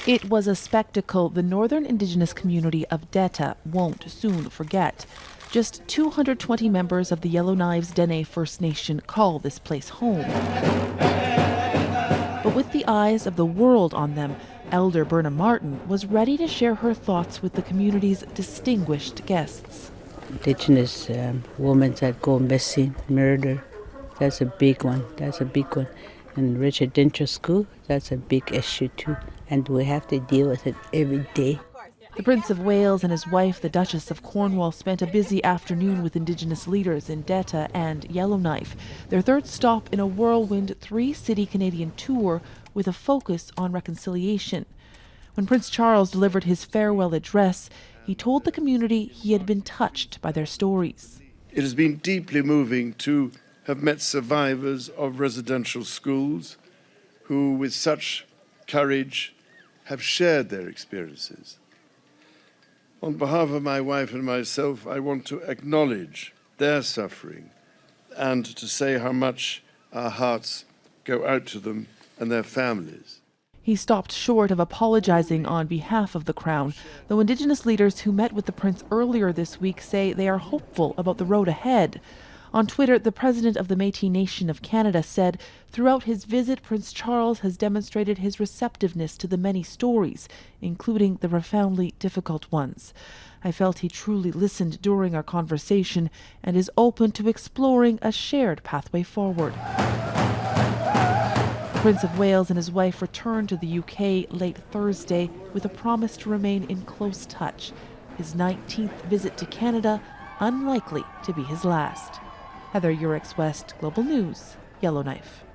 It was a spectacle the northern indigenous community of Deta won't soon forget. Just 220 members of the Yellowknife's Dene First Nation call this place home. But with the eyes of the world on them, Elder Berna Martin was ready to share her thoughts with the community's distinguished guests. Indigenous women that go missing, murder, that's a big one. That's a big one. And residential school, that's a big issue too. And we have to deal with it every day. The Prince of Wales and his wife, the Duchess of Cornwall, spent a busy afternoon with Indigenous leaders in Deta and Yellowknife, their third stop in a whirlwind three-city Canadian tour with a focus on reconciliation. When Prince Charles delivered his farewell address, he told the community he had been touched by their stories. It has been deeply moving to have met survivors of residential schools who, with such courage, have shared their experiences. On behalf of my wife and myself, I want to acknowledge their suffering and to say how much our hearts go out to them and their families. He stopped short of apologizing on behalf of the Crown, though Indigenous leaders who met with the Prince earlier this week say they are hopeful about the road ahead. On Twitter, the president of the Metis Nation of Canada said, throughout his visit, Prince Charles has demonstrated his receptiveness to the many stories, including the profoundly difficult ones. I felt he truly listened during our conversation and is open to exploring a shared pathway forward. The Prince of Wales and his wife returned to the UK late Thursday with a promise to remain in close touch. His 19th visit to Canada, unlikely to be his last. Yourex-West, Global News, Yellowknife.